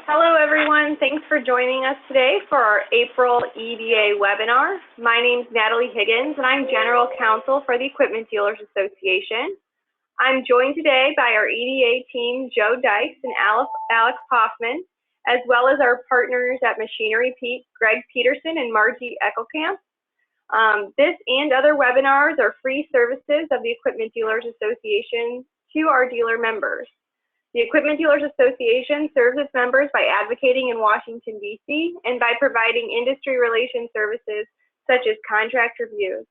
Hello, everyone. Thanks for joining us today for our April EDA webinar. My name is Natalie Higgins, and I'm General Counsel for the Equipment Dealers Association. I'm joined today by our EDA team, Joe Dykes and Alex Hoffman, as well as our partners at Machinery Pete, Greg Peterson and Margie Eckelkamp. This and other webinars are free services of the Equipment Dealers Association to our dealer members. The Equipment Dealers Association serves its members by advocating in Washington, D.C., and by providing industry relations services such as contract reviews.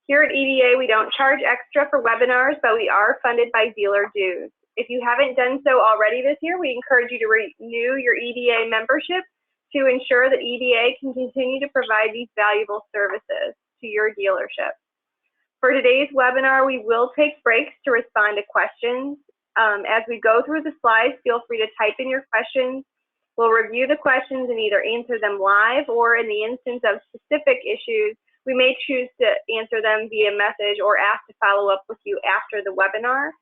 Here at EDA, we don't charge extra for webinars, but we are funded by dealer dues. If you haven't done so already this year, we encourage you to renew your EDA membership to ensure that EDA can continue to provide these valuable services to your dealership. For today's webinar, we will take breaks to respond to questions. As we go through the slides, feel free to type in your questions. We'll review the questions and either answer them live, or in the instance of specific issues, we may choose to answer them via message or ask to follow up with you after the webinar.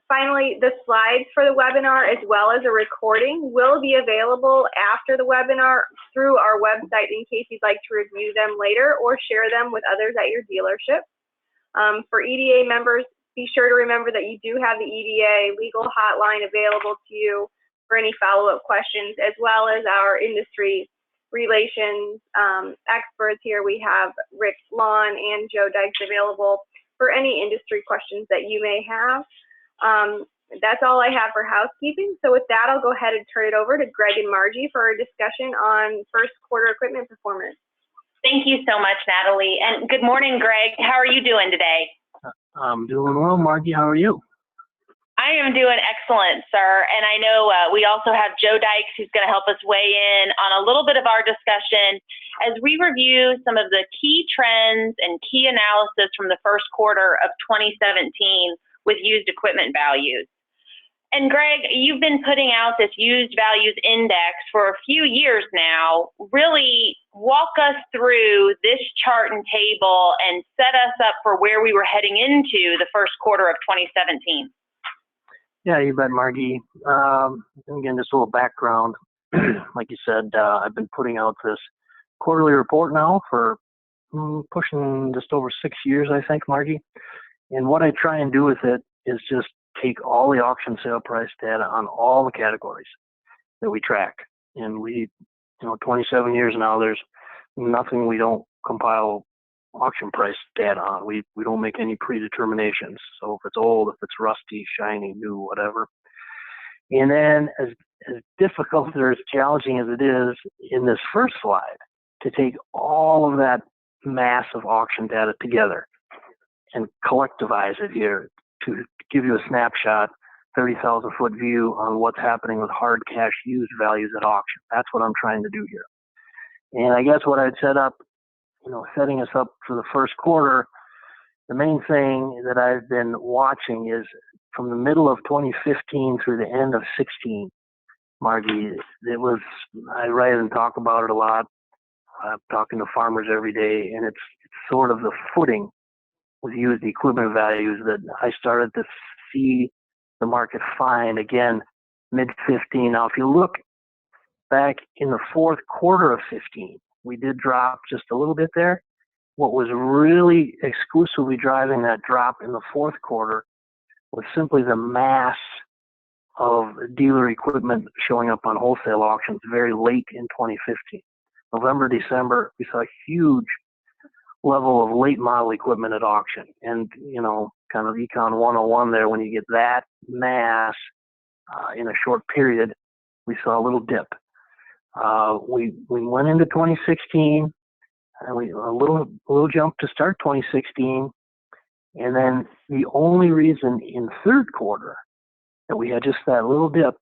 Finally, the slides for the webinar as well as a recording will be available after the webinar through our website in case you'd like to review them later or share them with others at your dealership. For EDA members, be sure to remember that you do have the EDA legal hotline available to you for any follow-up questions, as well as our industry relations experts here. We have Rick Lawn and Joe Dykes available for any industry questions that you may have. That's all I have for housekeeping. So with that, I'll go ahead and turn it over to Greg and Margie for a discussion on first quarter equipment performance. Thank you so much, Natalie. And good morning, Greg. How are you doing today? I'm doing well, Margie. How are you? I am doing excellent, sir. And I know we also have Joe Dykes, who's going to help us weigh in on a little bit of our discussion as we review some of the key trends and key analysis from the first quarter of 2017 with used equipment values. And Greg, you've been putting out this used values index for a few years now. Really walk us through this chart and table and set us up for where we were heading into the first quarter of 2017. Yeah, you bet, Margie. Again, just a little background. Like you said, I've been putting out this quarterly report now for pushing just over 6 years, I think, Margie. And what I try and do with it is just take all the auction sale price data on all the categories that we track. And we, 27 years now, there's nothing we don't compile auction price data on. We don't make any predeterminations. So if it's old, if it's rusty, shiny, new, whatever. And then as difficult or as challenging as it is in this first slide to take all of that mass of auction data together and collectivize it here to give you a snapshot, 30,000 foot view on what's happening with hard cash used values at auction. That's what I'm trying to do here. And I guess what I'd set up, setting us up for the first quarter, the main thing that I've been watching is from the middle of 2015 through the end of 16, Margie, I write and talk about it a lot. I'm talking to farmers every day, and it's sort of the footing with used equipment values that I started to see the market find again mid-15. Now, if you look back in the fourth quarter of 15, we did drop just a little bit there. What was really exclusively driving that drop in the fourth quarter was simply the mass of dealer equipment showing up on wholesale auctions very late in 2015. November, December, we saw a huge level of late model equipment at auction. And, kind of Econ 101 there, when you get that mass in a short period, we saw a little dip. We went into 2016, and a little jump to start 2016. And then the only reason in third quarter that we had just that little dip,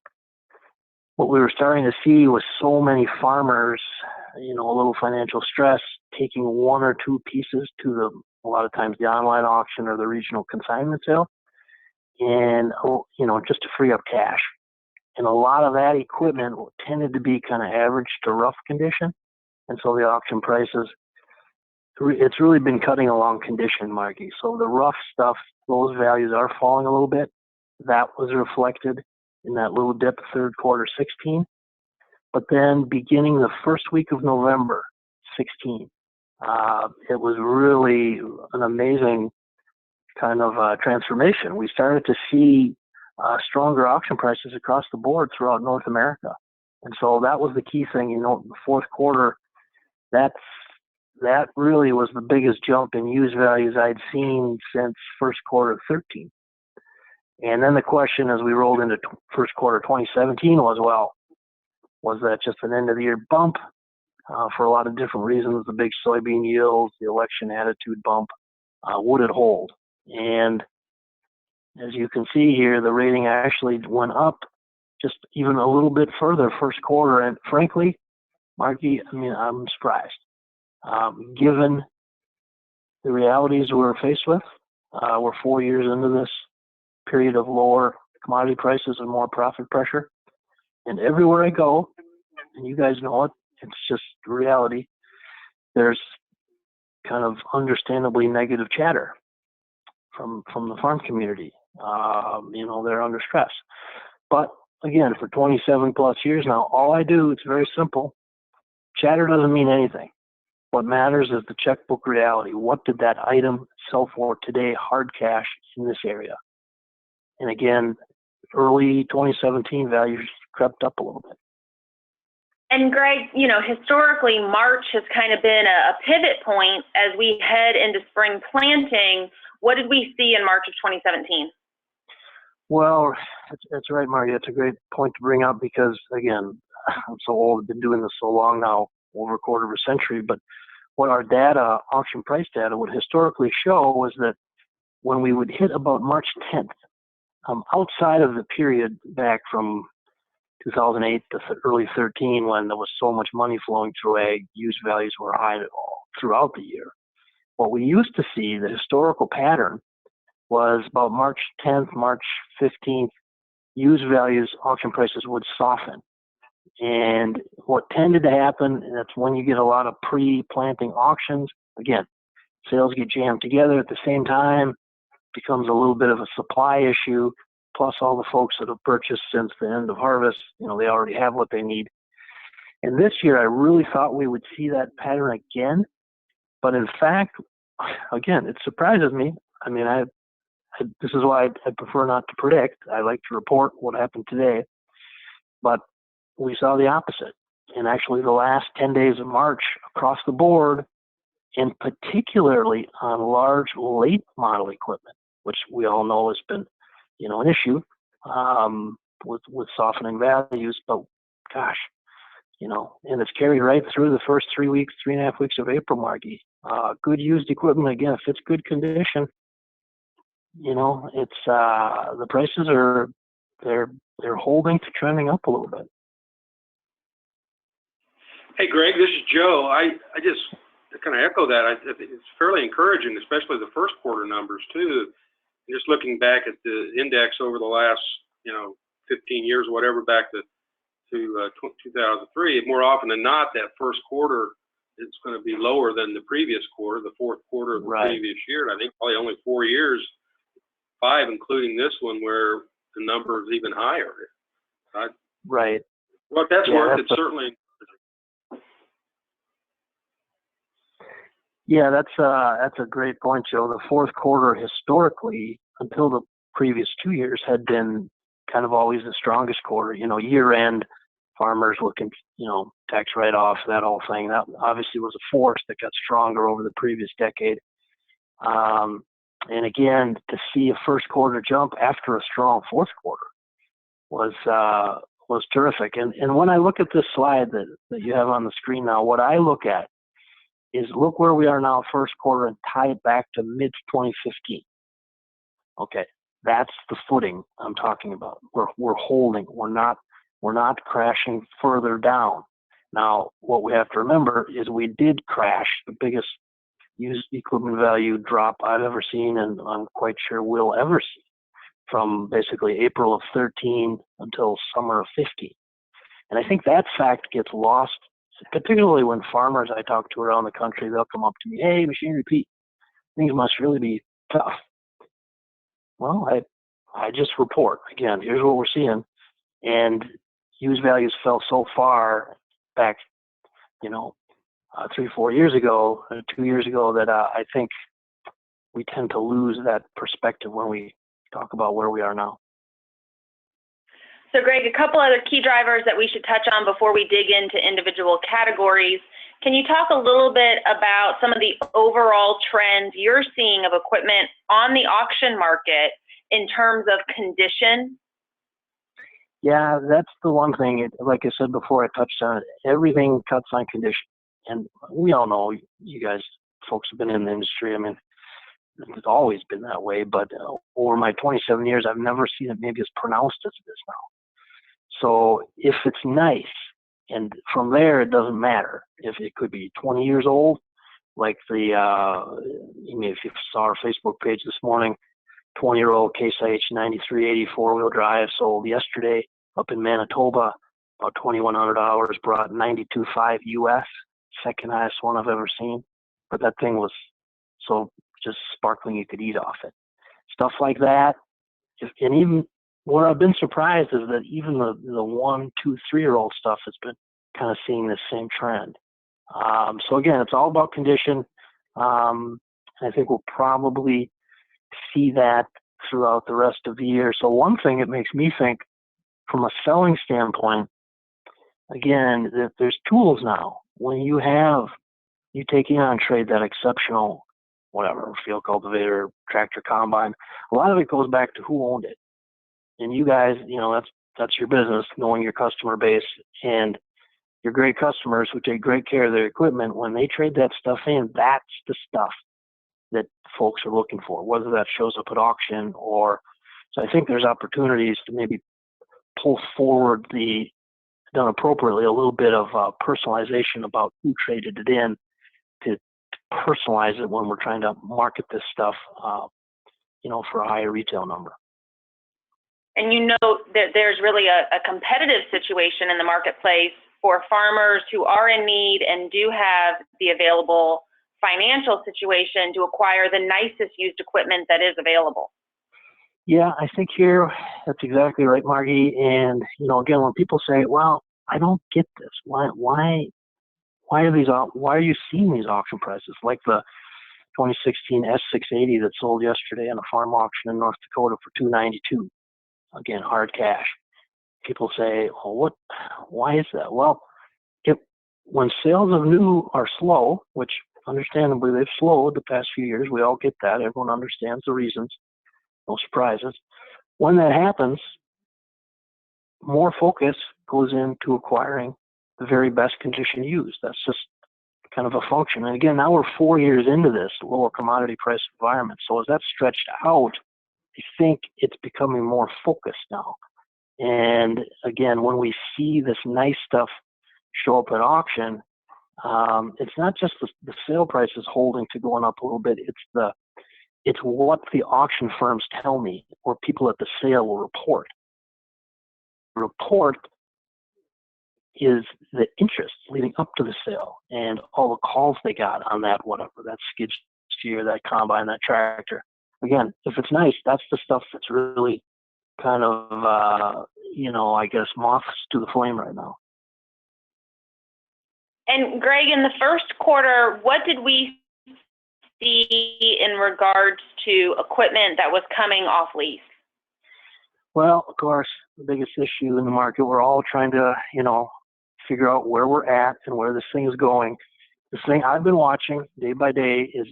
what we were starting to see was so many farmers, a little financial stress, taking one or two pieces to a lot of times the online auction or the regional consignment sale, and, just to free up cash. And a lot of that equipment tended to be kind of average to rough condition. And so the auction prices, it's really been cutting along condition, Margie. So the rough stuff, those values are falling a little bit. That was reflected in that little dip, third quarter 16. But then beginning the first week of November 16, it was really an amazing kind of transformation. We started to see stronger auction prices across the board throughout North America. And so that was the key thing, the fourth quarter, that really was the biggest jump in used values I'd seen since first quarter of 13. And then the question as we rolled into first quarter 2017 was that just an end of the year bump for a lot of different reasons, the big soybean yields, the election attitude bump, would it hold? And as you can see here, the rating actually went up just even a little bit further first quarter. And frankly, Margie, I'm surprised. Given the realities we're faced with, we're 4 years into this period of lower commodity prices and more profit pressure. And everywhere I go, and you guys know it, it's just reality, there's kind of understandably negative chatter from the farm community. They're under stress. But again, for 27 plus years now, all I do, it's very simple. Chatter doesn't mean anything. What matters is the checkbook reality. What did that item sell for today, hard cash, in this area? And again, early 2017 values crept up a little bit. And Greg, historically, March has kind of been a pivot point as we head into spring planting. What did we see in March of 2017? Well, that's right, Margie. That's a great point to bring up because, again, I'm so old, I've been doing this so long now, over a quarter of a century. But what our data, auction price data, would historically show was that when we would hit about March 10th, outside of the period back from 2008 to early 13, when there was so much money flowing through ag, used values were high throughout the year. What we used to see, the historical pattern, was about March 10th, March 15th, used values, auction prices would soften. And what tended to happen, and that's when you get a lot of pre-planting auctions, again, sales get jammed together at the same time, becomes a little bit of a supply issue, plus all the folks that have purchased since the end of harvest, they already have what they need. And this year, I really thought we would see that pattern again. But in fact, again, it surprises me. This is why I prefer not to predict. I like to report what happened today. But we saw the opposite. And actually, the last 10 days of March across the board, and particularly on large late model equipment, which we all know has been, an issue with softening values. But gosh, and it's carried right through the first 3.5 weeks of April, Margie. Good used equipment, again, if it's good condition, it's the prices they're holding to trending up a little bit. Hey, Greg, this is Joe. I just kind of echo that. I think it's fairly encouraging, especially the first quarter numbers too. Just looking back at the index over the last, 15 years, whatever, back to 2003, more often than not, that first quarter is going to be lower than the previous quarter, the fourth quarter of the previous year. And I think probably only 4 years, 5, including this one, where the number is even higher. Right. Well, that's worth it, certainly. Yeah, that's a great point, Joe. The fourth quarter historically, until the previous 2 years, had been kind of always the strongest quarter. Year end, farmers looking, tax write-off, that whole thing. That obviously was a force that got stronger over the previous decade. And again, to see a first quarter jump after a strong fourth quarter was terrific. And when I look at this slide that you have on the screen now, what I look at is look where we are now, first quarter, and tie it back to mid-2015. Okay, that's the footing I'm talking about. We're holding. We're not crashing further down. Now, what we have to remember is we did crash, the biggest used equipment value drop I've ever seen, and I'm quite sure we'll ever see, from basically April of 13 until summer of 15. And I think that fact gets lost, particularly when farmers I talk to around the country, they'll come up to me, hey, Machinery Pete, things must really be tough. Well, I just report. Again, here's what we're seeing. And used values fell so far back, 3, 4 years ago, 2 years ago, that I think we tend to lose that perspective when we talk about where we are now. So Greg, a couple other key drivers that we should touch on before we dig into individual categories. Can you talk a little bit about some of the overall trends you're seeing of equipment on the auction market in terms of condition? Yeah, that's the one thing. Like I said before, I touched on it. Everything cuts on condition. And we all know, you guys, folks have been in the industry. I mean, it's always been that way. But over my 27 years, I've never seen it maybe as pronounced as it is now. So if it's nice, and from there, it doesn't matter. If it could be 20 years old, like if you saw our Facebook page this morning, 20-year-old Case IH 9380 four-wheel drive sold yesterday up in Manitoba, about 2,100 hours, brought 92.5 US, second highest one I've ever seen. But that thing was so just sparkling you could eat off it. Stuff like that. And even where I've been surprised is that even the 1, 2, 3-year-old stuff has been kind of seeing this same trend. So again, it's all about condition. I think we'll probably see that throughout the rest of the year. So one thing it makes me think from a selling standpoint, again, that there's tools now. When you take in on trade that exceptional, whatever, field cultivator, tractor, combine, a lot of it goes back to who owned it. And you guys, that's your business, knowing your customer base, and your great customers who take great care of their equipment. When they trade that stuff in, that's the stuff that folks are looking for, whether that shows up at auction or. So I think there's opportunities to maybe pull forward done appropriately, a little bit of personalization about who traded it in, to personalize it when we're trying to market this stuff, for a higher retail number. And that there's really a competitive situation in the marketplace for farmers who are in need and do have the available financial situation to acquire the nicest used equipment that is available. Yeah, I think here that's exactly right, Margie. And again, when people say, "Well, I don't get this. Why are you seeing these auction prices like the 2016 S680 that sold yesterday on a farm auction in North Dakota for $292? Again, hard cash." People say, "Well, why is that?" Well, when sales of new are slow, which understandably they've slowed the past few years, we all get that. Everyone understands the reasons. No surprises. When that happens, more focus goes into acquiring the very best condition used. That's just kind of a function. And again, now we're 4 years into this lower commodity price environment. So as that's stretched out, I think it's becoming more focused now. And again, when we see this nice stuff show up at auction, it's not just the sale price is holding to going up a little bit. It's what the auction firms tell me, or people at the sale will report. Report is the interest leading up to the sale and all the calls they got on that, whatever, that skid steer, that combine, that tractor. Again, if it's nice, that's the stuff that's really kind of, I guess, moths to the flame right now. And Greg, in the first quarter, what did we see in regards to equipment that was coming off lease? Well, of course, the biggest issue in the market, we're all trying to, figure out where we're at and where this thing is going. The thing I've been watching day by day is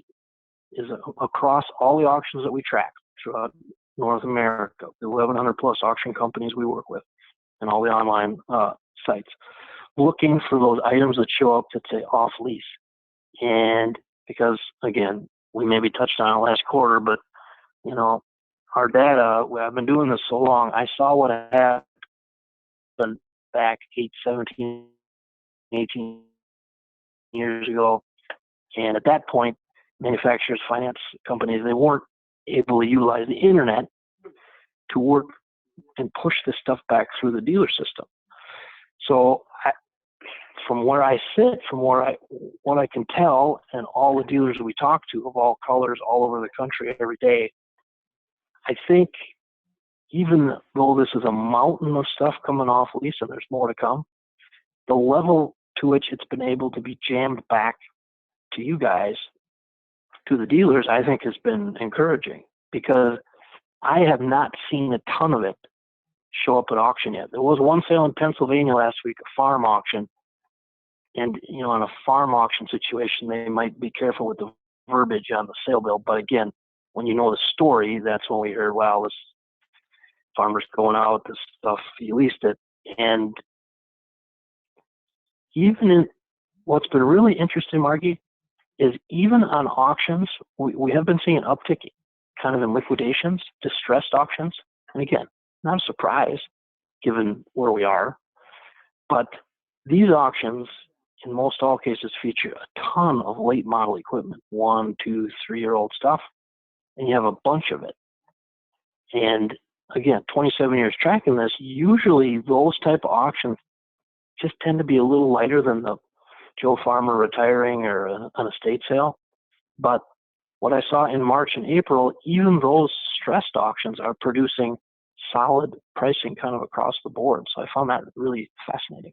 across all the auctions that we track throughout North America, the 1,100 plus auction companies we work with, and all the online sites, looking for those items that show up that say off lease. And because, again, we maybe touched on it last quarter, but, our data, I've been doing this so long, I saw what happened back 17, 18 years ago. And at that point, manufacturers, finance companies, they weren't able to utilize the internet to work and push this stuff back through the dealer system. So from where I sit, from what I can tell, and all the dealers we talk to of all colors all over the country every day, I think, even though this is a mountain of stuff coming off lease and there's more to come, the level to which it's been able to be jammed back to you guys, to the dealers, I think has been encouraging, because I have not seen a ton of it show up at auction yet. There was one sale in Pennsylvania last week, a farm auction. And, you know, in a farm auction situation, they might be careful with the verbiage on the sale bill. But again, when you know the story, that's when we heard, wow, this farmer's going out, this stuff, he leased it. And even in what's been really interesting, Margie, is even on auctions, we have been seeing an uptick kind of in liquidations, distressed auctions. And again, not a surprise given where we are. But these auctions, in most all cases, feature a ton of late model equipment, 1, 2, 3-year-old stuff, and you have a bunch of it. And again, 27 years tracking this, usually those type of auctions just tend to be a little lighter than the Joe Farmer retiring or an estate sale. But what I saw in March and April, even those stressed auctions are producing solid pricing kind of across the board. So I found that really fascinating.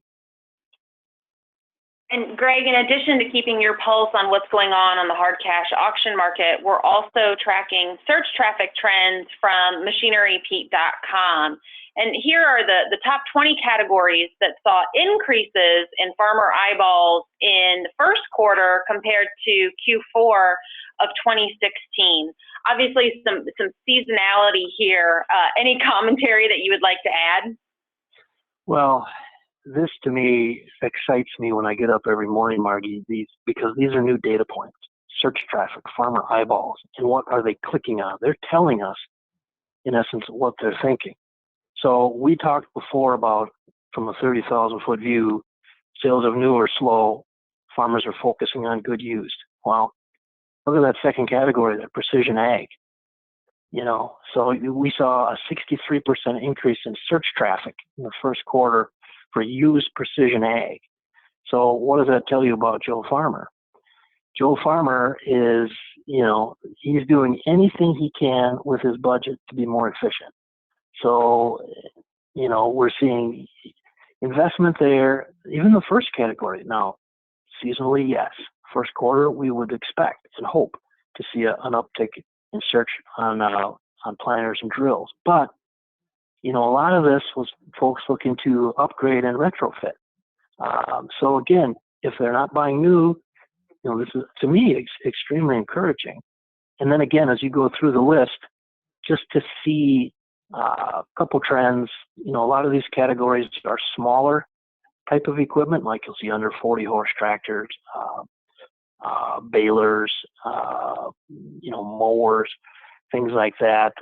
And Greg, in addition to keeping your pulse on what's going on the hard cash auction market, we're also tracking search traffic trends from machinerypete.com. And here are the top 20 categories that saw increases in farmer eyeballs in the first quarter compared to Q4 of 2016. Obviously, some seasonality here. Any commentary that you would like to add? Well, this to me excites me when I get up every morning, Margie, because these are new data points. Search traffic, farmer eyeballs, and what are they clicking on? They're telling us, in essence, what they're thinking. So we talked before about, from a 30,000-foot view, sales of new are slow, farmers are focusing on good used. Well, look at that second category, that precision ag. You know, so we saw a 63% increase in search traffic in the first quarter for used precision ag. So what does that tell you about Joe Farmer? Joe Farmer is, you know, he's doing anything he can with his budget to be more efficient. So, you know, we're seeing investment there, even the first category. Now, seasonally, yes. First quarter, we would expect and hope to see an uptick in search on planters and drills. But you know, a lot of this was folks looking to upgrade and retrofit. So again, if they're not buying new, you know, this is, to me, extremely encouraging. And then again, as you go through the list, just to see a couple trends, you know, a lot of these categories are smaller type of equipment, like you'll see under 40 horse tractors, balers, you know, mowers, things like that.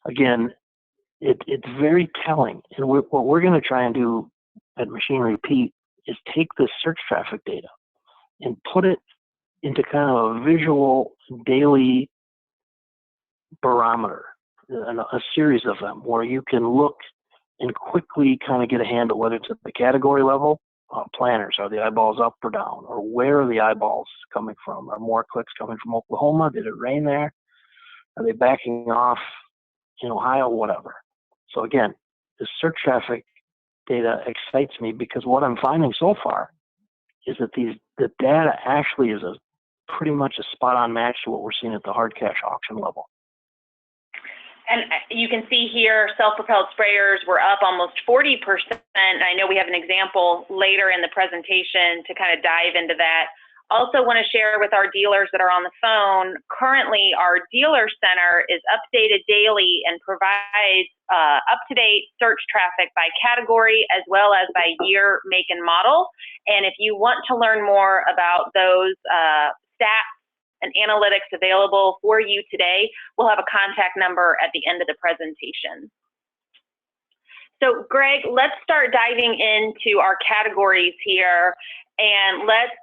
Again, it's very telling. And what we're going to try and do at Machinery Pete is take this search traffic data and put it into kind of a visual daily barometer, a series of them where you can look and quickly kind of get a handle, whether it's at the category level, planters, are the eyeballs up or down, or where are the eyeballs coming from? Are more clicks coming from Oklahoma? Did it rain there? Are they backing off in Ohio? Whatever. So again, the search traffic data excites me because what I'm finding so far is that the data actually is pretty much a spot-on match to what we're seeing at the hard cash auction level. And you can see here, self-propelled sprayers were up almost 40%. I know we have an example later in the presentation to kind of dive into that. Also want to share with our dealers that are on the phone, currently our dealer center is updated daily and provides up-to-date search traffic by category as well as by year, make, and model. And if you want to learn more about those stats and analytics available for you today, we'll have a contact number at the end of the presentation. So Greg, let's start diving into our categories here, and let's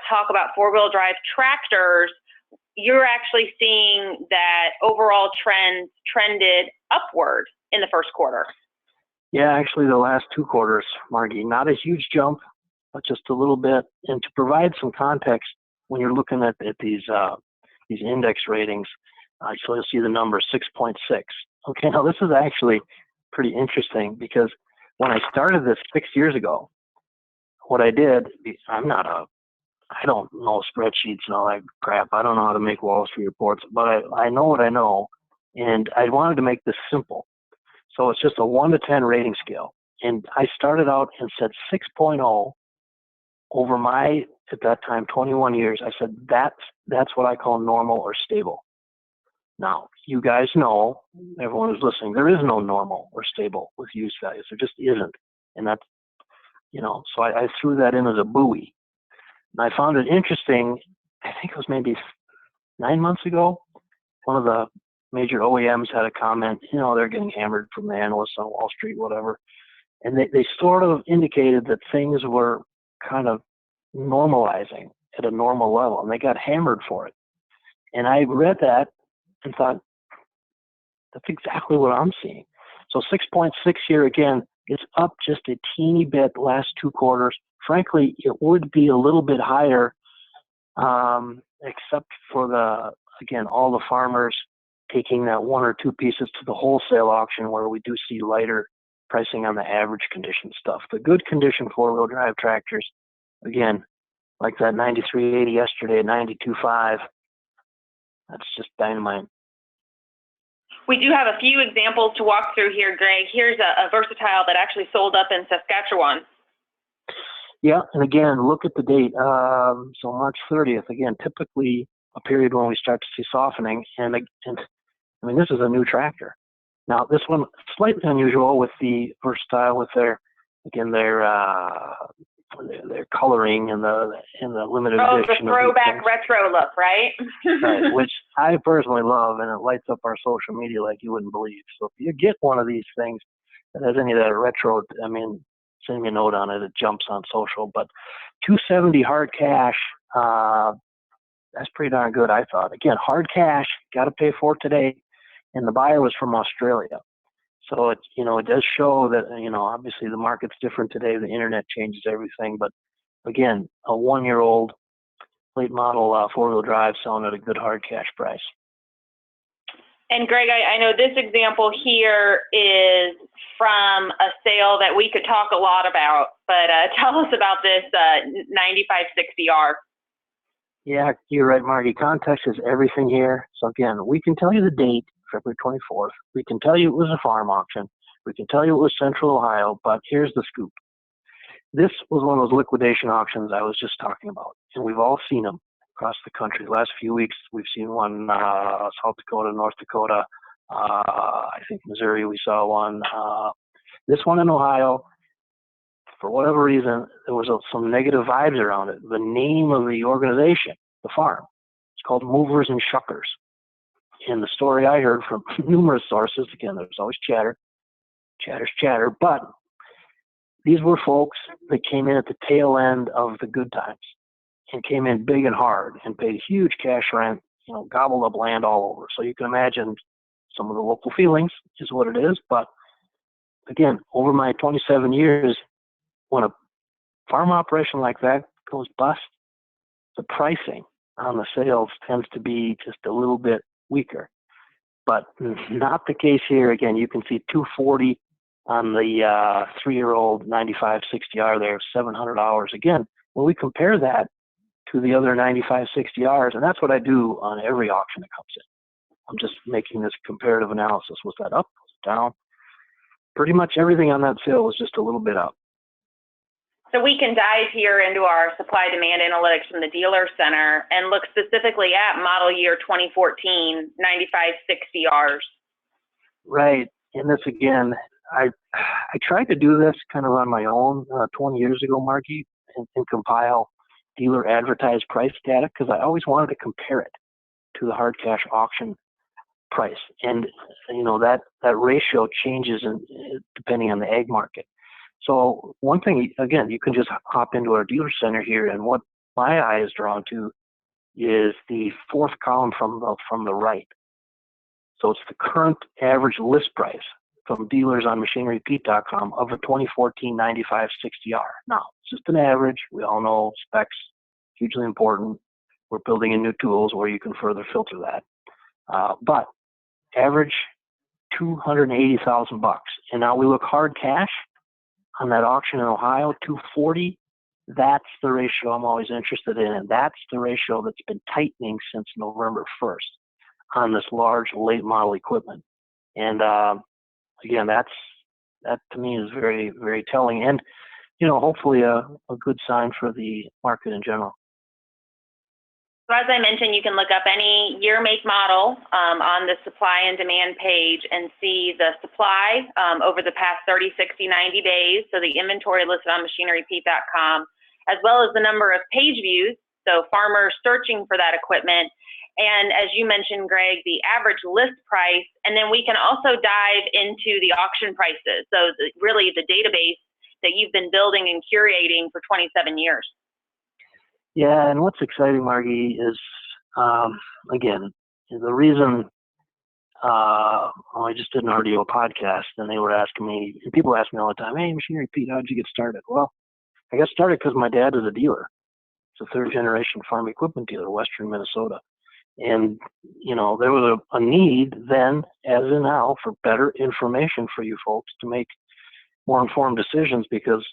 talk about four-wheel drive tractors. You're actually seeing that overall trends trended upward in the first quarter. Yeah, actually the last two quarters, Margie, not a huge jump, but just a little bit. And to provide some context, when you're looking at these index ratings, so you'll see the number 6.6. Okay, now this is actually pretty interesting because when I started this 6 years ago, what I did, I don't know spreadsheets and all that crap. I don't know how to make Wall Street reports, but I know what I know, and I wanted to make this simple. So it's just a 1 to 10 rating scale. And I started out and said 6.0 over my, at that time, 21 years. I said, that's what I call normal or stable. Now, you guys know, everyone who's listening, there is no normal or stable with use values. There just isn't. And that's, so I threw that in as a buoy. And I found it interesting, I think it was maybe 9 months ago, one of the major OEMs had a comment, they're getting hammered from the analysts on Wall Street, whatever. And they sort of indicated that things were kind of normalizing at a normal level, and they got hammered for it. And I read that and thought, that's exactly what I'm seeing. So 6.6 here again, it's up just a teeny bit last 2 quarters. Frankly, it would be a little bit higher, except for all the farmers taking that 1 or 2 pieces to the wholesale auction where we do see lighter pricing on the average condition stuff. The good condition 4-wheel drive tractors, again, like that 9380 yesterday, 92.5, that's just dynamite. We do have a few examples to walk through here, Greg. Here's a Versatile that actually sold up in Saskatchewan. Yeah, and again, look at the date. So March 30th, again, typically a period when we start to see softening. And I mean, this is a new tractor. Now, this one slightly unusual with the Versatile, with their coloring and the limited edition. Oh, the throwback retro look, right? Right, which I personally love, and it lights up our social media like you wouldn't believe. So if you get one of these things that has any of that retro, I mean, send me a note on it. It jumps on social. But $270 hard cash, that's pretty darn good, I thought. Again, hard cash, got to pay for it today. And the buyer was from Australia. So it does show that, obviously the market's different today. The internet changes everything. But again, a 1-year-old late model 4-wheel drive selling at a good hard cash price. And Greg, I know this example here is from a sale that we could talk a lot about, but tell us about this 9560R. Yeah, you're right, Margie. Context is everything here. So again, we can tell you the date, February 24th. We can tell you it was a farm auction. We can tell you it was Central Ohio, but here's the scoop. This was one of those liquidation auctions I was just talking about, and we've all seen them across the country. The last few weeks, we've seen one, South Dakota, North Dakota, I think Missouri, we saw one. This one in Ohio, for whatever reason, there was some negative vibes around it. The name of the organization, the farm, it's called Movers and Shuckers. And the story I heard from numerous sources, again, there's always chatter's chatter, but these were folks that came in at the tail end of the good times and came in big and hard and paid huge cash rent, gobbled up land all over. So you can imagine some of the local feelings is what it is. But again, over my 27 years, when a farm operation like that goes bust, the pricing on the sales tends to be just a little bit weaker. But not the case here. Again, you can see $240 on the 3-year-old 9560R there, $700. Again, when we compare that to the other 9560Rs, and that's what I do on every auction that comes in. I'm just making this comparative analysis. Was that up? Was it down? Pretty much everything on that sale was just a little bit up. So we can dive here into our supply-demand analytics from the dealer center and look specifically at model year 2014 9560Rs. Right, and this again, I tried to do this kind of on my own 20 years ago, Margie, and compile dealer advertised price data because I always wanted to compare it to the hard cash auction price. And, that ratio changes depending on the ag market. So one thing, again, you can just hop into our dealer center here, and what my eye is drawn to is the fourth column from the right. So it's the current average list price from dealers on machinerypete.com of a 2014 9560R. Now, it's just an average. We all know specs, hugely important. We're building in new tools where you can further filter that. But average $280,000. And now we look hard cash on that auction in Ohio, 240. That's the ratio I'm always interested in, and that's the ratio that's been tightening since November 1st on this large late model equipment. And again, that to me is very, very telling, and hopefully a good sign for the market in general. So as I mentioned, you can look up any year, make, model on the supply and demand page and see the supply over the past 30, 60, 90 days. So the inventory listed on machinerypete.com, as well as the number of page views, so farmers searching for that equipment. And as you mentioned, Greg, the average list price, and then we can also dive into the auction prices. So really the database that you've been building and curating for 27 years. Yeah, and what's exciting, Margie, is, again, the reason I just did an RDO podcast, and they were asking me, and people ask me all the time, hey, Machinery Pete, how'd you get started? Well, I got started because my dad is a dealer. It's a third-generation farm equipment dealer, Western Minnesota. And, there was a need then, as in now, for better information for you folks to make more informed decisions because,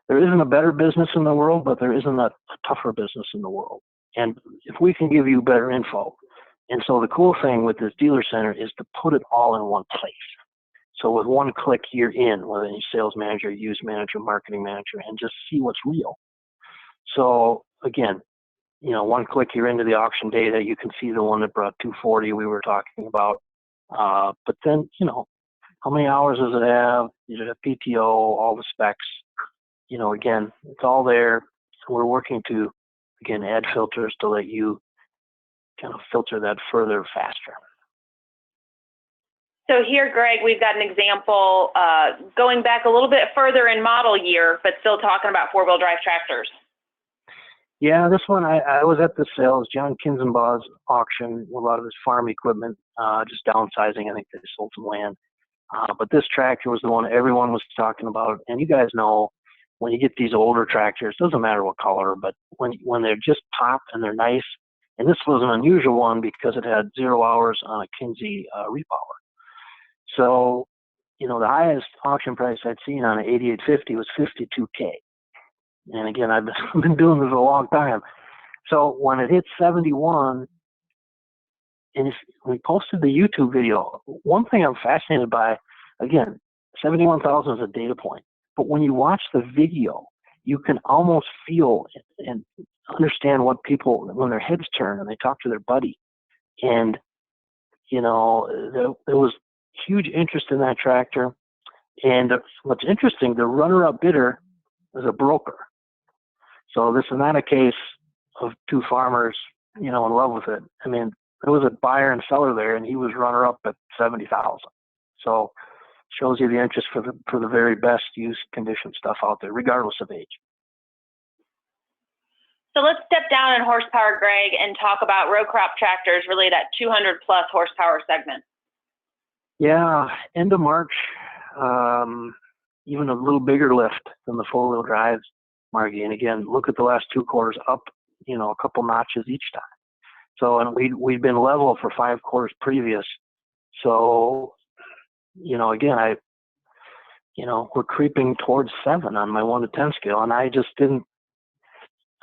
there isn't a better business in the world, but there isn't a tougher business in the world. And if we can give you better info, and so the cool thing with this dealer center is to put it all in one place. So with one click, you're in, whether you're sales manager, use manager, marketing manager, and just see what's real. So again, one click, you're into the auction data. You can see the one that brought 240 we were talking about. But then, how many hours does it have? Does it have PTO, all the specs? Again, it's all there. So we're working to, again, add filters to let you kind of filter that further faster. So here, Greg, we've got an example going back a little bit further in model year, but still talking about four-wheel drive tractors. Yeah, this one, I was at the sales, John Kinzenbaugh's auction, a lot of his farm equipment, just downsizing. I think they sold some land. But this tractor was the one everyone was talking about. And you guys know, when you get these older tractors, doesn't matter what color, but when they're just pop and they're nice, and this was an unusual one because it had 0 hours on a Kinsey repower. So, the highest auction price I'd seen on an 8850 was $52K. And again, I've been doing this a long time. So when it hit 71, and we posted the YouTube video, one thing I'm fascinated by, again, 71,000 is a data point. But when you watch the video, you can almost feel and understand what people, when their heads turn and they talk to their buddy. And, there was huge interest in that tractor. And what's interesting, the runner-up bidder was a broker. So this is not a case of two farmers, in love with it. There was a buyer and seller there, and he was runner-up at 70,000. So shows you the interest for the very best use condition stuff out there, regardless of age. So let's step down in horsepower, Greg, and talk about row crop tractors, really that 200 plus horsepower segment. Yeah, end of March, even a little bigger lift than the four-wheel drives, Margie. And again, look at the last 2 quarters up, a couple notches each time. So, and we've been level for 5 quarters previous. So, again, we're creeping towards 7 on my 1 to 10 scale, and I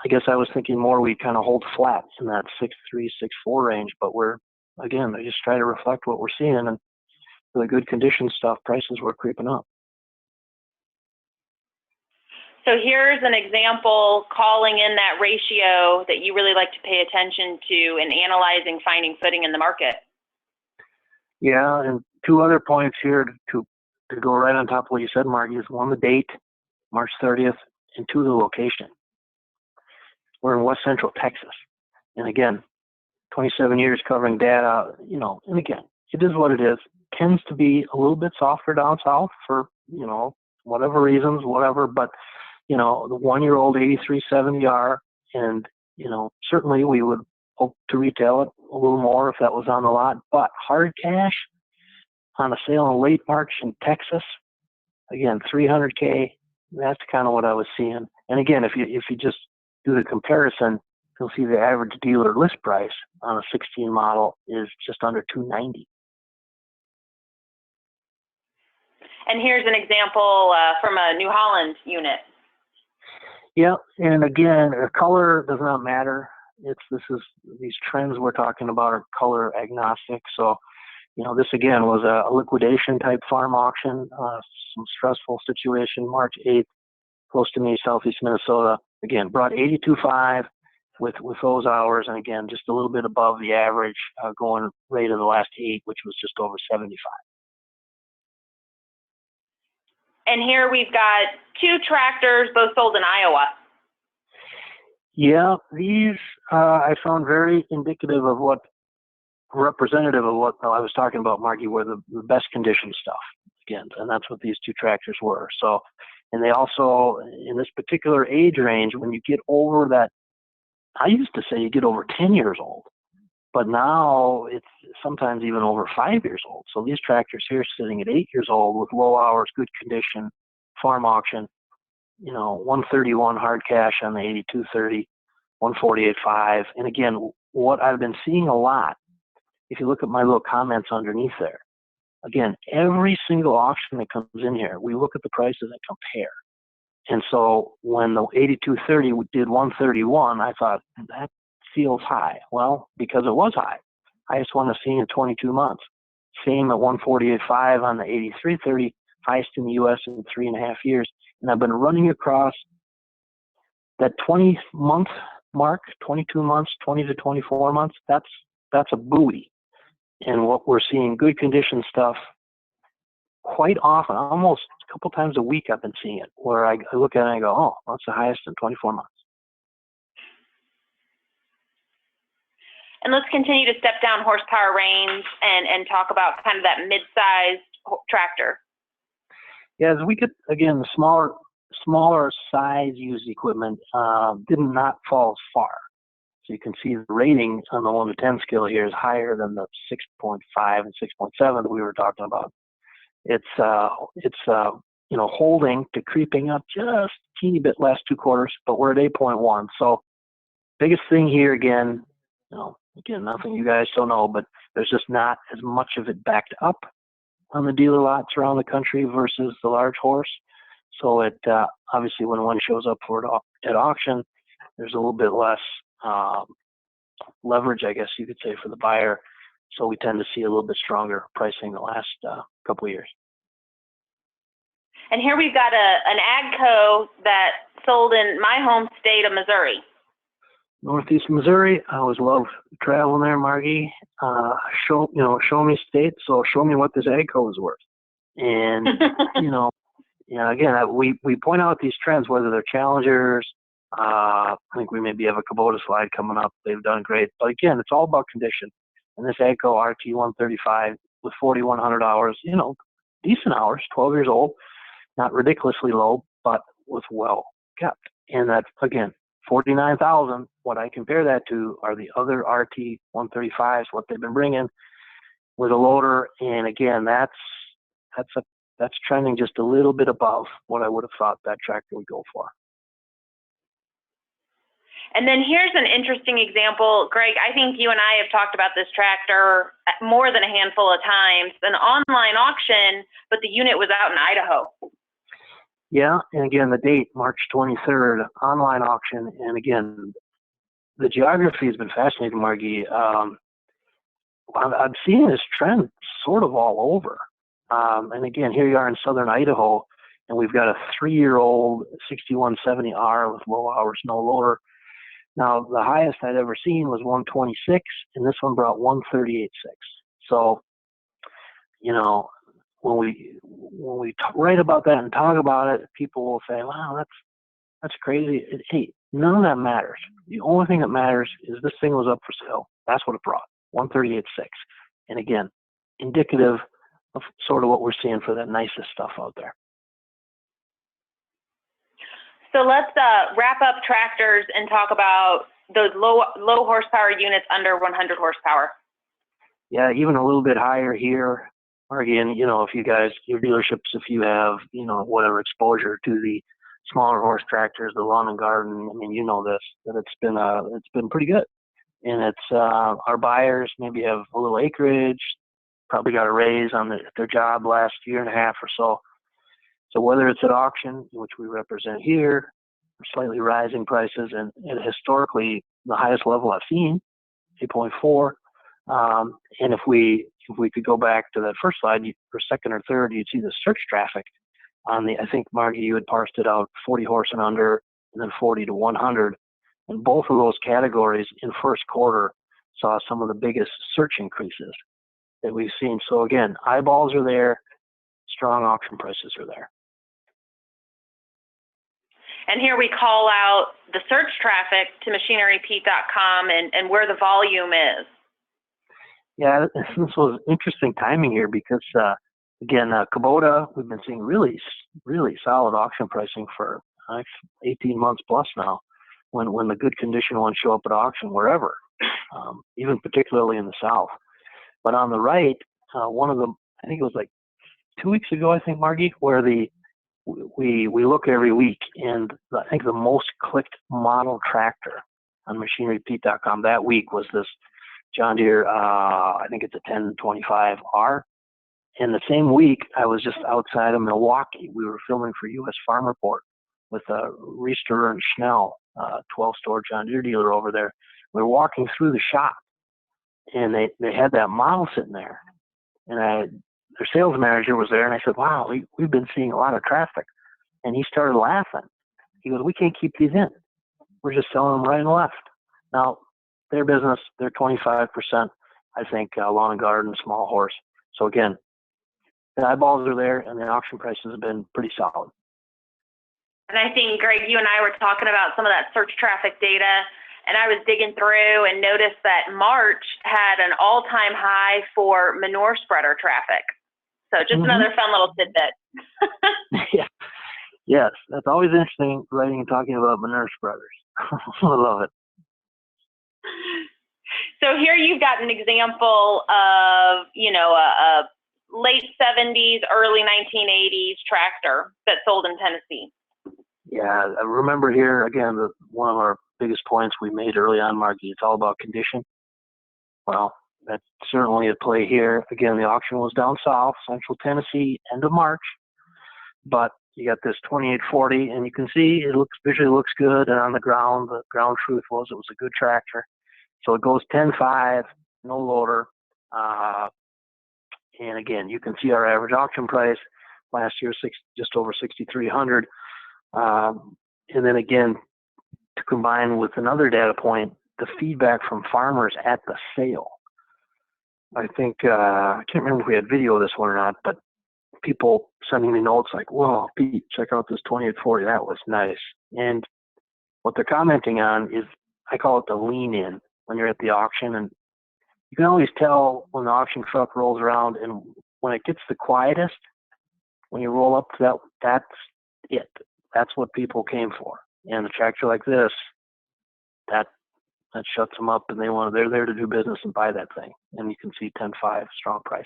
guess I was thinking more we kind of hold flat in that 6.3, 6.4 range, but I just try to reflect what we're seeing, and for the good condition stuff, prices were creeping up. So here's an example calling in that ratio that you really like to pay attention to in analyzing, finding footing in the market. Yeah, and 2 other points here to go right on top of what you said, Margie, is 1, the date, March 30th, and 2, the location. We're in West Central Texas. And again, 27 years covering data, and again, it is what it is. Tends to be a little bit softer down south for, whatever reasons, but, the 1-year-old 8370R, and, certainly we would hope to retail it a little more if that was on the lot, but hard cash on a sale in late March in Texas, again, $300K, that's kind of what I was seeing. And again, if you just do the comparison, you'll see the average dealer list price on a 16 model is just under $290. And here's an example from a New Holland unit. Yeah, and again, color does not matter. These trends we're talking about are color agnostic. So, this again was a liquidation type farm auction, some stressful situation, March 8th, close to me, Southeast Minnesota. Again, brought 82.5 with those hours, and again, just a little bit above the average going rate of the last 8, which was just over 75. And here we've got 2 tractors, both sold in Iowa. Yeah, these I found very indicative of representative of what I was talking about, Margie, were the best condition stuff, again, and that's what these 2 tractors were. So, and they also, in this particular age range, when you get over that, I used to say you get over 10 years old, but now it's sometimes even over 5 years old. So these tractors here sitting at 8 years old with low hours, good condition, farm auction, 131 hard cash on the 8230, 148.5. And again, what I've been seeing a lot, if you look at my little comments underneath there, again, every single auction that comes in here, we look at the prices and compare. And so when the 8230 did 131, I thought that feels high. Well, because it was high. Highest one I've seen in 22 months. Same at 148.5 on the 8330, highest in the U.S. in 3.5 years. And I've been running across that 20-month mark, 22 months, 20 to 24 months. That's a buoy. And what we're seeing, good condition stuff, quite often, almost a couple times a week I've been seeing it, where I look at it and I go, oh, that's the highest in 24 months. And let's continue to step down horsepower range and talk about kind of that mid-sized tractor. Yeah, as we get, again, the smaller size used equipment did not fall as far. So you can see the rating on the 1 to 10 scale here is higher than the 6.5 and 6.7 that we were talking about. It's holding to creeping up just a teeny bit last 2 quarters, but we're at 8.1. So biggest thing here again, nothing you guys don't know, but there's just not as much of it backed up on the dealer lots around the country versus the large horse. So it obviously when one shows up for it at auction, there's a little bit less leverage, I guess you could say, for the buyer. So we tend to see a little bit stronger pricing the last couple of years. And here we've got an AGCO that sold in my home state of Missouri. Northeast Missouri, I always love traveling there, Margie. Show me state, so show me what this AGCO is worth. And, again, we point out these trends, whether they're challengers. I think we maybe have a Kubota slide coming up. They've done great. But again, it's all about condition. And this AGCO RT 135 with 4,100 hours, decent hours, 12 years old, not ridiculously low, but was well kept. And that, again, 49,000, what I compare that to are the other RT 135s, what they've been bringing with a loader. And again, that's trending just a little bit above what I would have thought that tractor would go for. And then here's an interesting example. Greg, I think you and I have talked about this tractor more than a handful of times. An online auction, but the unit was out in Idaho. Yeah, and again, the date, March 23rd, online auction. And again, the geography has been fascinating, Margie. I'm seeing this trend sort of all over. And again, here you are in southern Idaho, and we've got a 3-year-old 6170R with low hours, no loader. Now, the highest I'd ever seen was 126, and this one brought 138.6. So, when we write about that and talk about it, people will say, wow, that's crazy. Hey, none of that matters. The only thing that matters is this thing was up for sale. That's what it brought, 138.6. And again, indicative of sort of what we're seeing for that nicest stuff out there. So let's wrap up tractors and talk about those low horsepower units under 100 horsepower. Yeah, even a little bit higher here. Or again, if you guys, your dealerships, if you have, whatever exposure to the smaller horse tractors, the lawn and garden, I mean, this, that it's been pretty good. And it's, our buyers maybe have a little acreage, probably got a raise on their job last 1.5 years or so. So whether it's at auction, which we represent here, or slightly rising prices, and historically the highest level I've seen, 8.4. And if we could go back to that first slide, or second or third, you'd see the search traffic on the, I think, Margie, you had parsed it out, 40 horse and under, and then 40 to 100. And both of those categories in first quarter saw some of the biggest search increases that we've seen. So again, eyeballs are there, strong auction prices are there. And here we call out the search traffic to machinerypete.com and where the volume is. Yeah, this was interesting timing here because, again, Kubota, we've been seeing really, really solid auction pricing for 18 months plus now when the good condition ones show up at auction wherever, even particularly in the South. But on the right, one of them, I think it was like 2 weeks ago, I think, Margie, where we look every week, and I think the most clicked model tractor on machinerypete.com that week was this John Deere, I think it's a 1025R. And the same week, I was just outside of Milwaukee. We were filming for U.S. Farm Report with Reister and Schnell, 12-store John Deere dealer over there. We were walking through the shop, and they had that model sitting there. And their sales manager was there, and I said, wow, we've been seeing a lot of traffic. And he started laughing. He goes, we can't keep these in. We're just selling them right and left. Now, their business, they're 25%, I think, lawn and garden, small horse. So again, the eyeballs are there, and the auction prices have been pretty solid. And I think, Greg, you and I were talking about some of that search traffic data, and I was digging through and noticed that March had an all-time high for manure spreader traffic. So just another fun little tidbit. Yeah. Yes, that's always interesting, writing and talking about manure spreaders. I love it. So here you've got an example of, a late 70s, early 1980s tractor that sold in Tennessee. Yeah, I remember here, again, one of our biggest points we made early on, Margie, it's all about condition. Well, that's certainly at play here. Again, the auction was down south, central Tennessee, end of March. But you got this 2840, and you can see it visually looks good. And on the ground truth was it was a good tractor. So it goes 10.5, no loader. And again, you can see our average auction price last year, just over 6,300. And then again, to combine with another data point, the feedback from farmers at the sale. I think, I can't remember if we had video of this one or not, but people sending me notes like, whoa, Pete, check out this 2840. That was nice. And what they're commenting on is, I call it the lean in when you're at the auction. And you can always tell when the auction truck rolls around, and when it gets the quietest, when you roll up to that, that's it. That's what people came for. And a tractor like this, that shuts them up, and they're there to do business and buy that thing. And you can see 10.5, strong price.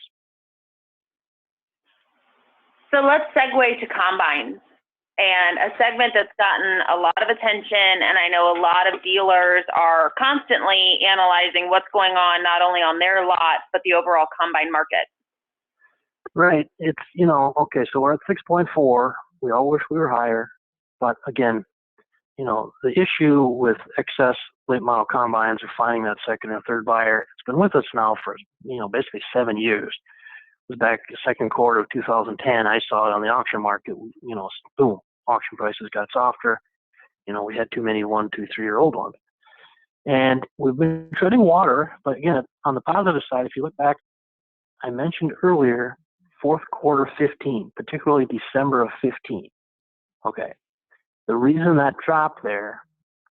So let's segue to combines, and a segment that's gotten a lot of attention, and I know a lot of dealers are constantly analyzing what's going on, not only on their lot, but the overall combine market. Right. It's, okay, so we're at 6.4. We all wish we were higher. But again, the issue with excess late model combines or finding that second or third buyer, it's been with us now for, basically 7 years. It was back second quarter of 2010. I saw it on the auction market, boom, auction prices got softer. We had too many 1, 2, 3-year-old ones. And we've been treading water. But again, on the positive side, if you look back, I mentioned earlier, fourth quarter 15, particularly December of 15. Okay. The reason that dropped there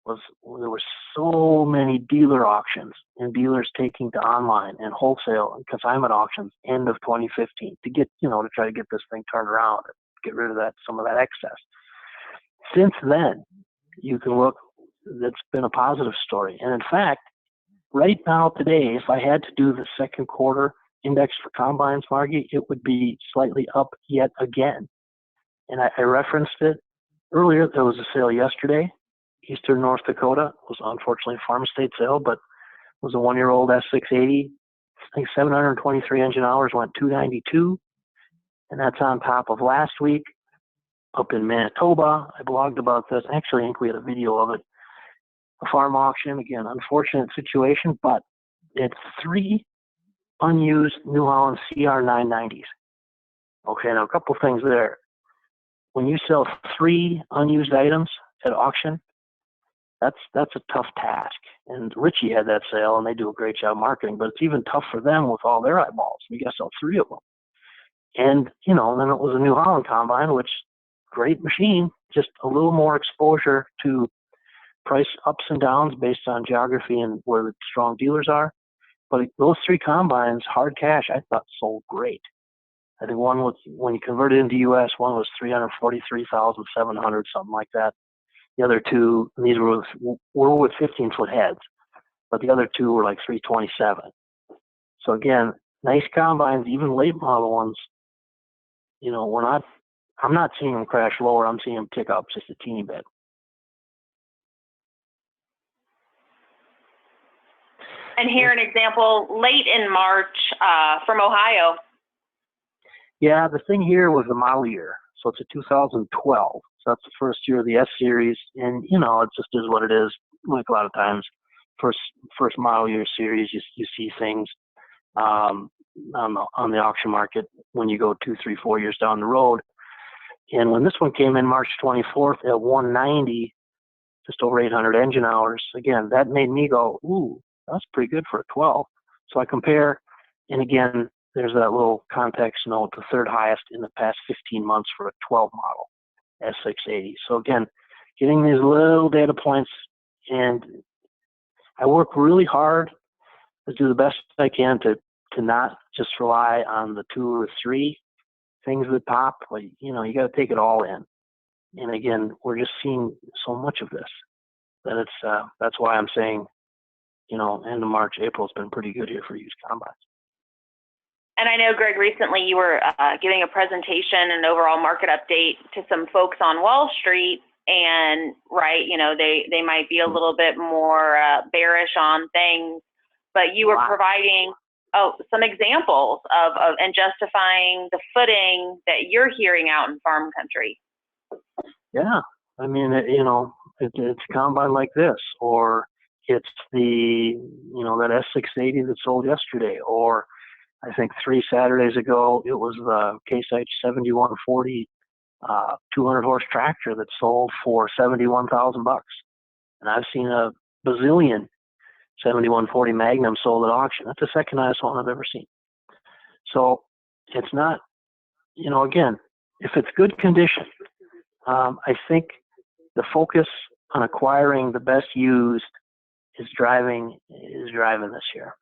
was there were so many dealer auctions and dealers taking to online and wholesale and consignment auctions end of 2015 to get, to try to get this thing turned around and get rid of some of that excess. Since then, you can look, that's been a positive story. And in fact, right now today, if I had to do the second quarter index for combines, Margie, it would be slightly up yet again. And I referenced it earlier. There was a sale yesterday, Eastern North Dakota. It was unfortunately a farm estate sale, but it was a 1-year-old S680. I think 723 engine hours, went 292. And that's on top of last week, up in Manitoba. I blogged about this. Actually, I think we had a video of it. A farm auction, again, unfortunate situation, but it's 3 unused New Holland CR 990s. Okay, now a couple things there. When you sell 3 unused items at auction, that's a tough task. And Ritchie had that sale, and they do a great job marketing, but it's even tough for them with all their eyeballs. You got to sell 3 of them. And, you know, then it was a New Holland combine, which great machine, just a little more exposure to price ups and downs based on geography and where the strong dealers are. But those 3 combines, hard cash, I thought sold great. I think one was, when you convert it into US, one was 343,700, something like that. The other 2, and these were with 15-foot heads, but the other 2 were like 327. So again, nice combines, even late model ones. You know, I'm not seeing them crash lower. I'm seeing them tick up just a teeny bit. And here an example, late in March from Ohio. Yeah, the thing here was the model year. So it's a 2012. So that's the first year of the S series. And, you know, it just is what it is. Like a lot of times, first model year series, you see things on the auction market when you go 2, 3, 4 years down the road. And when this one came in March 24th at 190, just over 800 engine hours, again, that made me go, ooh, that's pretty good for a 12. So I compare, and again, there's that little context note, the 3rd highest in the past 15 months for a 12 model S680. So again, getting these little data points, and I work really hard to do the best I can to not just rely on the 2 or 3 things that pop, but you know, you got to take it all in. And again, we're just seeing so much of this that that's why I'm saying, you know, end of March, April has been pretty good here for used combines. And I know, Greg, recently you were giving a presentation and overall market update to some folks on Wall Street, and right, you know, they might be a little bit more bearish on things, but you were providing some examples of and justifying the footing that you're hearing out in farm country. Yeah, I mean, you know, it's a combine like this, or it's the, you know, that S680 that sold yesterday, or I think 3 Saturdays ago, it was the Case IH 7140 200 horse tractor that sold for $71,000. And I've seen a bazillion 7140 Magnum sold at auction. That's the second highest one I've ever seen. So it's not, you know, again, if it's good condition, I think the focus on acquiring the best used is driving this year.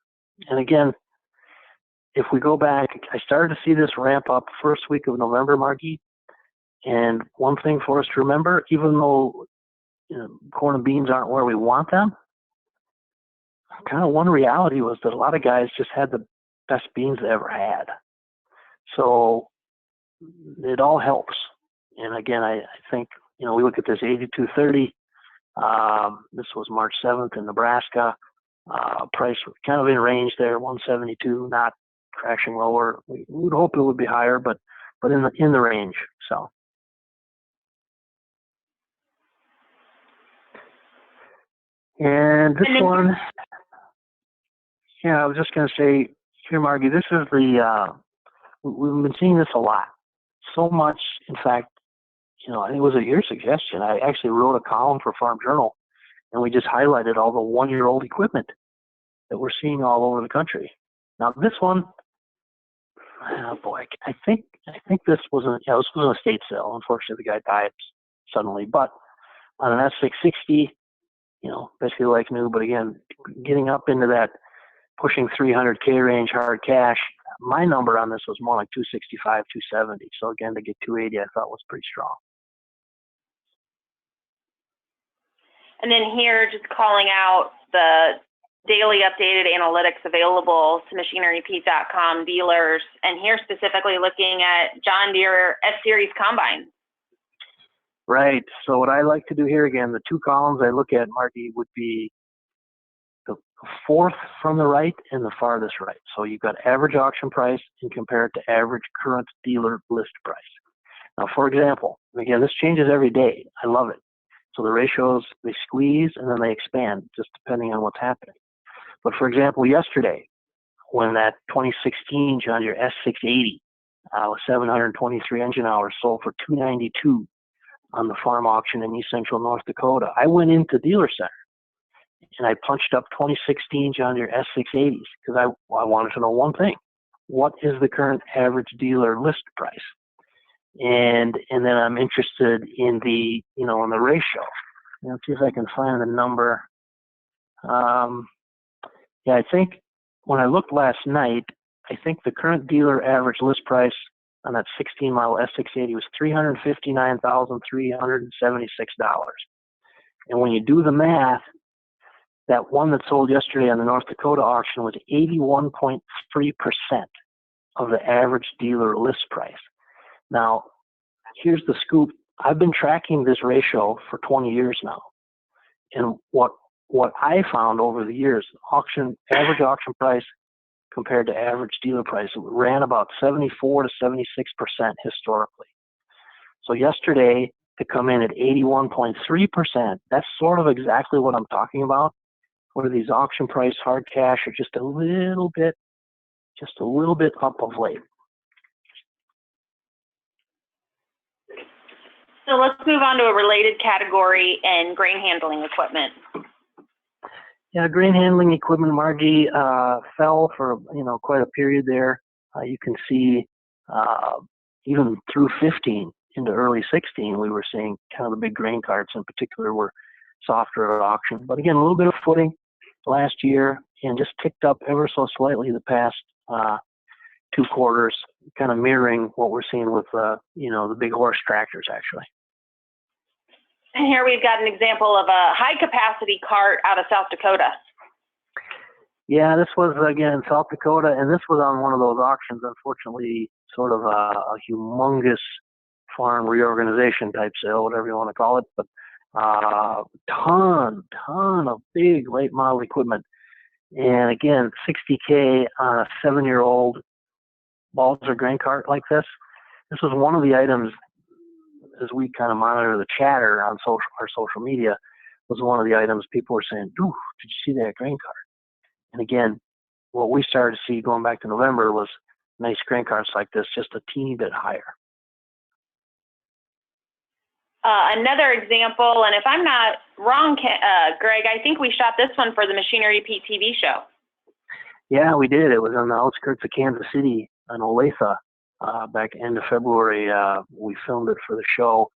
And again, if we go back, I started to see this ramp up first week of November, Margie. And one thing for us to remember, even though, you know, corn and beans aren't where we want them, kind of one reality was that a lot of guys just had the best beans they ever had. So it all helps. And again, I think, you know, we look at this 8230. This was March 7th in Nebraska. Price was kind of in range there, 172, not crashing lower. We would hope it would be higher, but in the range. So. And this one, yeah, I was just going to say, here, Margie, this is we've been seeing this a lot. So much, in fact, you know, I think it was at your suggestion. I actually wrote a column for Farm Journal, and we just highlighted all the one-year-old equipment that we're seeing all over the country. Now, this one, oh boy, I think this was this was an estate sale. Unfortunately, the guy died suddenly. But on an S660, you know, basically like new, but again, getting up into that pushing 300K range hard cash. My number on this was more like 265, 270. So again, to get 280, I thought was pretty strong. And then here, just calling out the daily updated analytics available to machinerypete.com dealers, and here specifically looking at John Deere S-Series combine. Right. So what I like to do here, again, the 2 columns I look at, Margie, would be the 4th from the right and the farthest right. So you've got average auction price and compare it to average current dealer list price. Now, for example, again, this changes every day. I love it. So the ratios, they squeeze and then they expand, just depending on what's happening. But for example, yesterday, when that 2016 John Deere S680 with 723 engine hours sold for $292 on the farm auction in East Central North Dakota, I went into Dealer Center and I punched up 2016 John Deere S680s because I wanted to know one thing: what is the current average dealer list price? And then I'm interested in the in the ratio. Let's see if I can find the number. Yeah, I think when I looked last night, I think the current dealer average list price on that 16-model S680 was $359,376. And when you do the math, that one that sold yesterday on the North Dakota auction was 81.3% of the average dealer list price. Now, here's the scoop. I've been tracking this ratio for 20 years now. And what I found over the years, average auction price compared to average dealer price, it ran about 74 to 76% historically. So yesterday, to come in at 81.3%, that's sort of exactly what I'm talking about, where these auction price hard cash are just a little bit up of late. So let's move on to a related category in grain handling equipment. Yeah, grain handling equipment, Margie, fell for quite a period there. You can see even through 15 into early 16, we were seeing kind of the big grain carts in particular were softer at auction. But again, a little bit of footing last year and just ticked up ever so slightly the past 2 quarters, kind of mirroring what we're seeing with the big horse tractors actually. And here we've got an example of a high-capacity cart out of South Dakota. Yeah, this was, again, in South Dakota, and this was on one of those auctions, unfortunately, sort of a humongous farm reorganization type sale, whatever you want to call it, but ton of big late model equipment. And again, $60K on a 7-year-old Balzer grain cart like this. This was one of the items, as we kind of monitor the chatter on our social media, was one of the items people were saying, "Ooh, did you see that grain cart?" And again, what we started to see going back to November was nice grain carts like this, just a teeny bit higher. Another example, and if I'm not wrong, Greg, I think we shot this one for the Machinery Pete TV show. Yeah, we did. It was on the outskirts of Kansas City on Olathe. Back end of February, we filmed it for the show.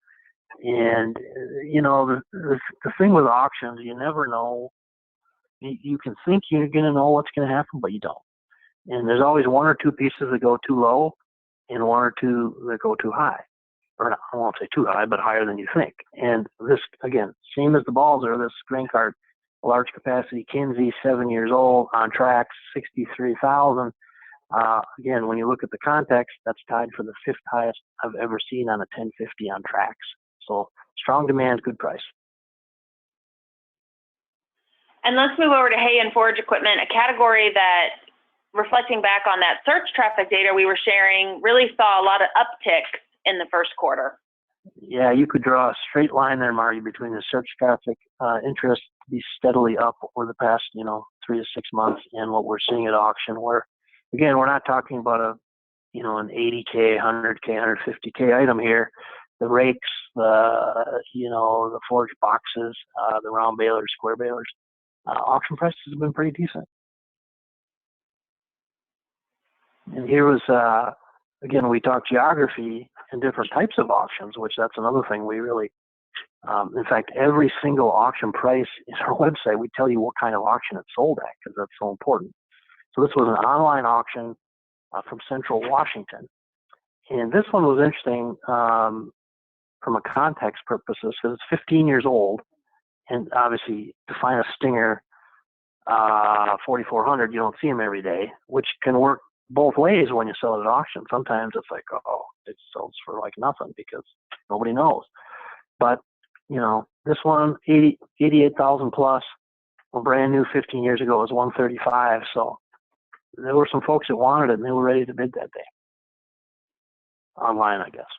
And, the thing with auctions, you never know. You can think you're going to know what's going to happen, but you don't. And there's always 1 or 2 pieces that go too low and 1 or 2 that go too high. Or not, I won't say too high, but higher than you think. And this, again, same as the Balzer, this grain cart, large capacity Kinsey, 7 years old, on tracks, 63,000. Again, when you look at the context, that's tied for the 5th highest I've ever seen on a 1050 on tracks. So strong demand, good price. And let's move over to hay and forage equipment, a category that, reflecting back on that search traffic data we were sharing, really saw a lot of upticks in the first quarter. Yeah, you could draw a straight line there, Marty, between the search traffic interest to be steadily up over the past, 3 to 6 months and what we're seeing at auction, where, again, we're not talking about an 80K, 100K, 150K item here. The rakes, the forage boxes, the round balers, square balers, auction prices have been pretty decent. And here was, again, we talked geography and different types of auctions, which that's another thing we really, in fact, every single auction price in our website, we tell you what kind of auction it's sold at because that's so important. So this was an online auction from Central Washington. And this one was interesting from a context purposes because it's 15 years old. And obviously, to find a Stinger 4400, you don't see them every day, which can work both ways when you sell it at auction. Sometimes it's like, oh, it sells for like nothing because nobody knows. But, this one, 88,000 plus, well, brand new 15 years ago, was 135. So there were some folks that wanted it and they were ready to bid that day. Online, I guess.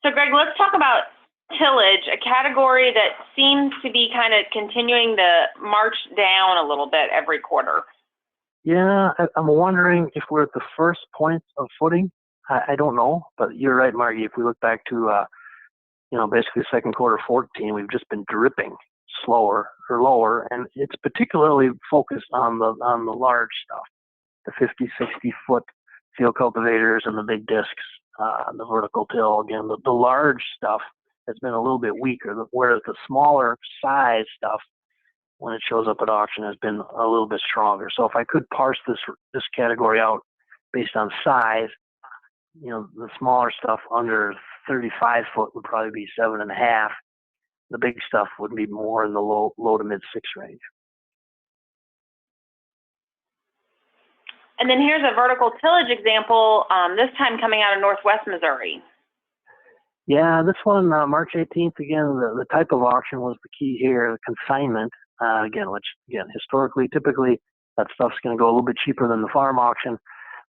So Greg, let's talk about tillage, a category that seems to be kind of continuing to march down a little bit every quarter. Yeah, I'm wondering if we're at the first point of footing. I don't know, but you're right, Margie. If we look back to, basically second quarter 14, we've just been dripping slower or lower, and it's particularly focused on the large stuff, the 50, 60 foot field cultivators and the big discs, the vertical till. Again, the large stuff has been a little bit weaker, whereas the smaller size stuff, when it shows up at auction, has been a little bit stronger. So if I could parse this category out based on size, the smaller stuff under 35 foot would probably be 7.5. The big stuff would be more in the low to mid 6 range. And then here's a vertical tillage example, this time coming out of Northwest Missouri. Yeah, this one, March 18th, again, the type of auction was the key here, the consignment, which historically, typically, that stuff's going to go a little bit cheaper than the farm auction.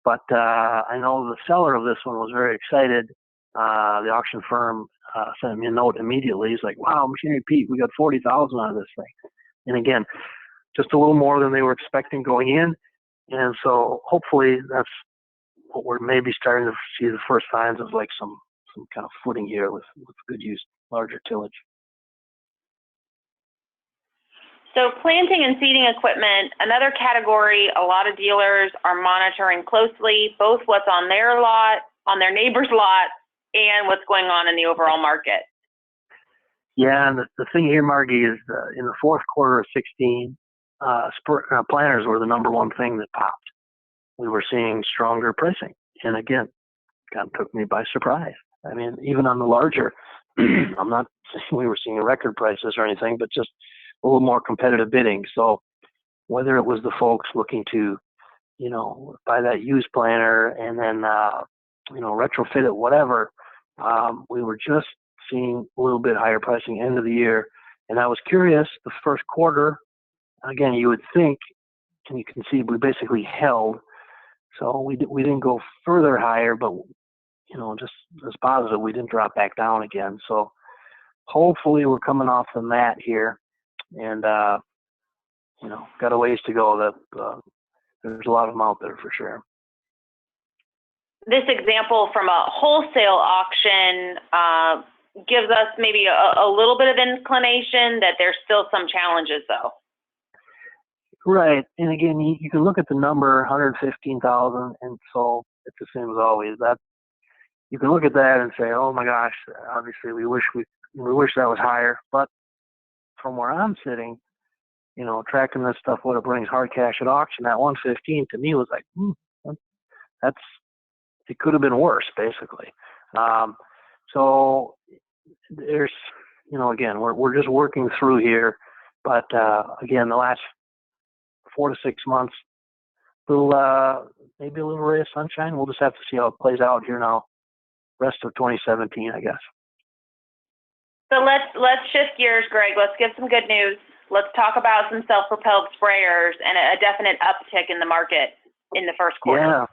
But I know the seller of this one was very excited. The auction firm sent me a note immediately. He's like, wow, Machinery Pete, we got 40,000 out of this thing. And again, just a little more than they were expecting going in. And so hopefully that's what we're maybe starting to see the first signs of, like some kind of footing here with good use, larger tillage. So planting and seeding equipment, another category a lot of dealers are monitoring closely, both what's on their lot, on their neighbor's lot, and what's going on in the overall market. Yeah, and the thing here, Margie, is in the fourth quarter of 16, planters were the number one thing that popped. We were seeing stronger pricing. And again, kind of took me by surprise. I mean, even on the larger, I'm not saying we were seeing record prices or anything, but just a little more competitive bidding. So whether it was the folks looking to, buy that used planter and then, retrofit it, whatever, we were just seeing a little bit higher pricing end of the year. And I was curious, the first quarter, again, you would think, and you can see we basically held. So we didn't go further higher, but, just as positive, we didn't drop back down again. So hopefully we're coming off the mat here and, got a ways to go. That there's a lot of them out there for sure. This example from a wholesale auction gives us maybe a little bit of inclination that there's still some challenges though. Right. And again, you can look at the number, 115,000, and so it's the same as always. That you can look at that and say, oh my gosh, obviously we wish that was higher. But from where I'm sitting, tracking this stuff, what it brings hard cash at auction, that 115 to me was like, it could have been worse, basically. So there's, again, we're just working through here. But again, the last 4 to 6 months, maybe a little ray of sunshine. We'll just have to see how it plays out here now, rest of 2017, I guess. So let's shift gears, Greg. Let's give some good news. Let's talk about some self-propelled sprayers and a definite uptick in the market in the first quarter. Yeah,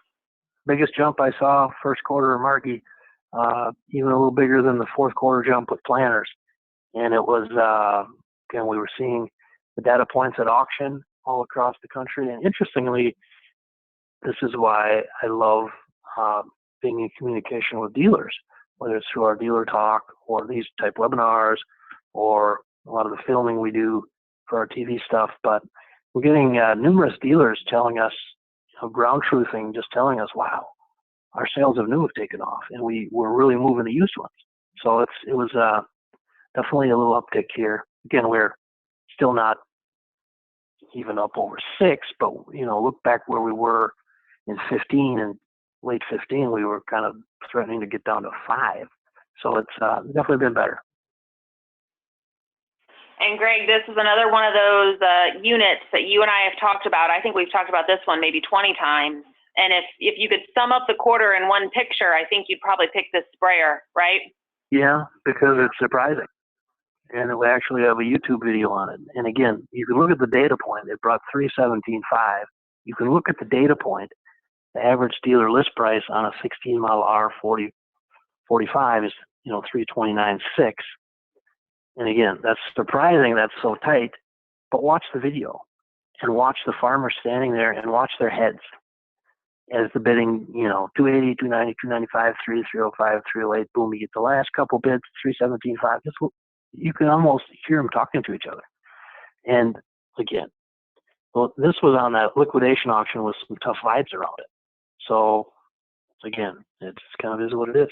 biggest jump I saw first quarter, Margie, even a little bigger than the fourth quarter jump with planters. And it was, again, we were seeing the data points at auction all across the country. And interestingly, this is why I love being in communication with dealers, whether it's through our dealer talk or these type webinars or a lot of the filming we do for our TV stuff. But we're getting numerous dealers telling us, ground truthing, just telling us, wow, our sales of new have taken off and we're really moving the used ones. So it was definitely a little uptick here. Again, we're still not even up over 6, but look back where we were in 15 and late 15, we were kind of threatening to get down to 5. So it's definitely been better. And Greg, this is another one of those units that you and I have talked about. I think we've talked about this one maybe 20 times. And if you could sum up the quarter in one picture, I think you'd probably pick this sprayer, right? Yeah, because it's surprising. And we actually have a YouTube video on it. And again, you can look at the data point. It brought 317.5. You can look at the data point, the average dealer list price on a 16 model R40 45 is, 329.6. And again, that's surprising that's so tight, but watch the video and watch the farmers standing there and watch their heads as the bidding, 280, 290, 295, 305, 308, boom, you get the last couple bids, 317.5. You can almost hear them talking to each other. And again, well, this was on that liquidation auction with some tough vibes around it. So again, it just kind of is what it is.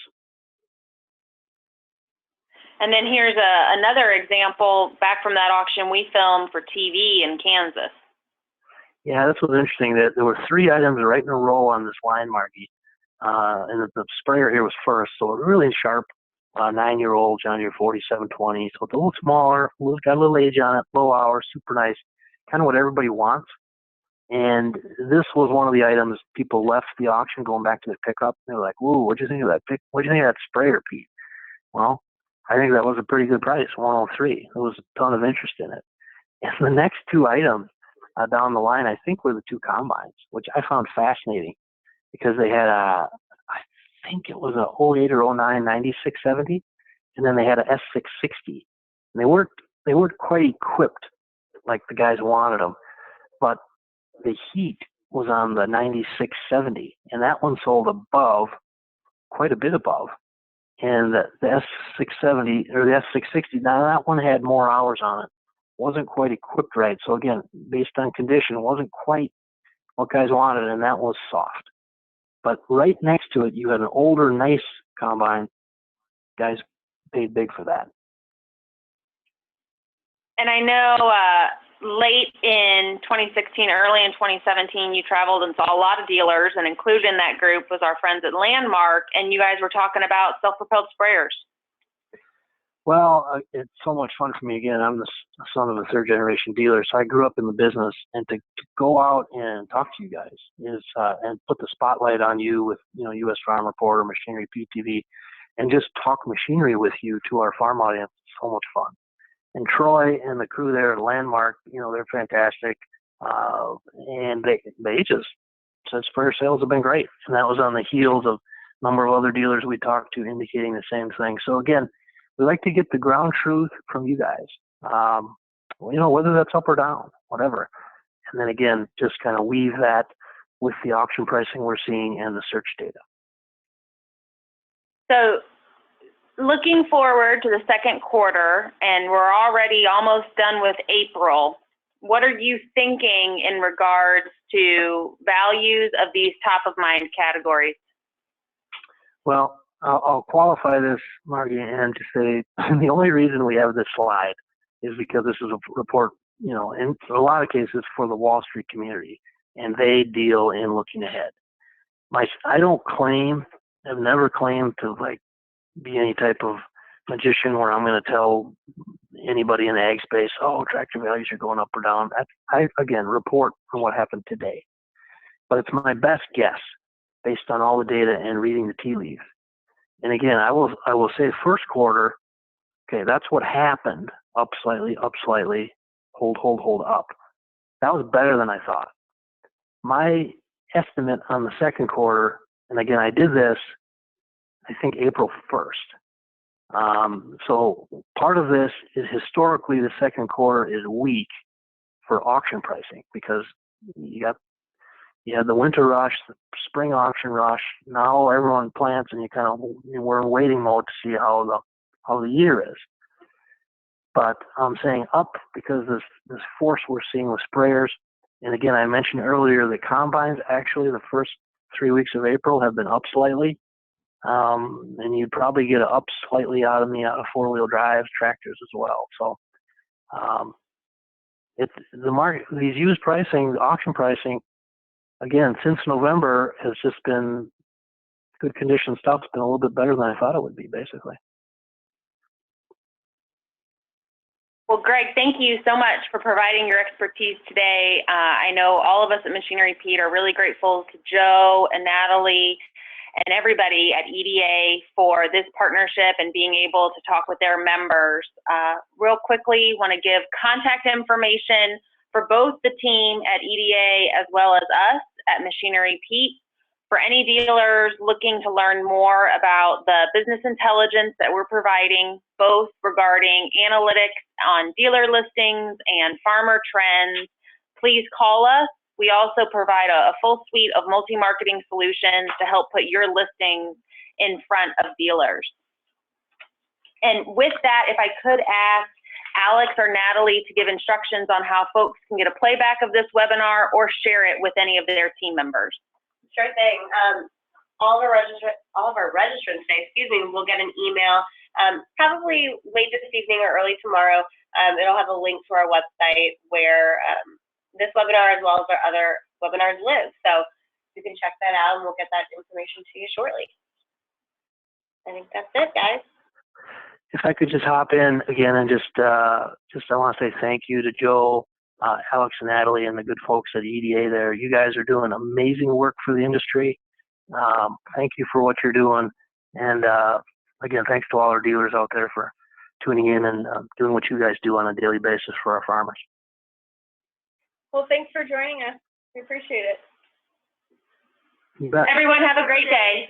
And then here's another example back from that auction we filmed for TV in Kansas. Yeah, this was interesting. That there were 3 items right in a row on this line, Margie. And the sprayer here was first, so a really sharp 9-year-old John Deere 4720. So it's a little smaller, got a little age on it, low hours, super nice, kind of what everybody wants. And this was one of the items people left the auction going back to the pickup. They were like, "Ooh, what'd you think of that what'd you think of that sprayer, Pete?" Well, I think that was a pretty good price, 103. There was a ton of interest in it. And the next 2 items down the line, I think, were the 2 combines, which I found fascinating because they had I think it was a 08 or 09 9670, and then they had a S660. And they weren't quite equipped like the guys wanted them, but the heat was on the 9670, and that one sold above, quite a bit above. And the S670 or the S660, now that one had more hours on it. Wasn't quite equipped right. So again, based on condition, wasn't quite what guys wanted, and that was soft. But right next to it, you had an older, nice combine. Guys paid big for that. And I know late in 2016, early in 2017, you traveled and saw a lot of dealers, and included in that group was our friends at Landmark, and you guys were talking about self-propelled sprayers. Well, it's so much fun for me. Again, I'm the son of a 3rd-generation dealer, so I grew up in the business, and to go out and talk to you guys is and put the spotlight on you with U.S. Farm Report or Machinery PTV, and just talk machinery with you to our farm audience. It's so much fun. And Troy and the crew there at Landmark, they're fantastic, and they just said sprayer sales have been great, and that was on the heels of a number of other dealers we talked to indicating the same thing. So again, we like to get the ground truth from you guys, whether that's up or down, whatever. And then again, just kind of weave that with the auction pricing we're seeing and the search data. So looking forward to the second quarter, and we're already almost done with April, what are you thinking in regards to values of these top of mind categories? Well, I'll qualify this, Margie, and to say the only reason we have this slide is because this is a report, in a lot of cases for the Wall Street community, and they deal in looking ahead. I don't claim, I've never claimed to be any type of magician where I'm going to tell anybody in the ag space, oh, tractor values are going up or down. I again, report on what happened today. But it's my best guess based on all the data and reading the tea leaves. And again, I will say first quarter, okay, that's what happened. Up slightly, hold, up. That was better than I thought. My estimate on the second quarter, and again, I did this, I think April 1st. So part of this is historically the second quarter is weak for auction pricing because you had the winter rush, the spring auction rush. Now everyone plants, and we're in waiting mode to see how the year is. But I'm saying up because this force we're seeing with sprayers. And again, I mentioned earlier the combines actually the first 3 weeks of April have been up slightly. And you'd probably get up slightly out of the 4-wheel drives, tractors as well. So the market, these used pricing, the auction pricing, again, since November has just been good condition stuff. It's been a little bit better than I thought it would be, basically. Well, Greg, thank you so much for providing your expertise today. I know all of us at Machinery Pete are really grateful to Joe and Natalie and everybody at EDA for this partnership and being able to talk with their members. Real quickly, want to give contact information for both the team at EDA as well as us at Machinery Pete. For any dealers looking to learn more about the business intelligence that we're providing, both regarding analytics on dealer listings and farmer trends, please call us. We also provide a full suite of multi-marketing solutions to help put your listings in front of dealers. And with that, if I could ask Alex or Natalie to give instructions on how folks can get a playback of this webinar or share it with any of their team members. Sure thing. All of our registrants today, will get an email probably late this evening or early tomorrow. It'll have a link to our website where this webinar as well as our other webinars live. So you can check that out and we'll get that information to you shortly. I think that's it, guys. If I could just hop in again and I want to say thank you to Joe, Alex and Natalie and the good folks at EDA there. You guys are doing amazing work for the industry. Thank you for what you're doing. And again, thanks to all our dealers out there for tuning in and doing what you guys do on a daily basis for our farmers. Well, thanks for joining us. We appreciate it. You bet. Everyone have a great day.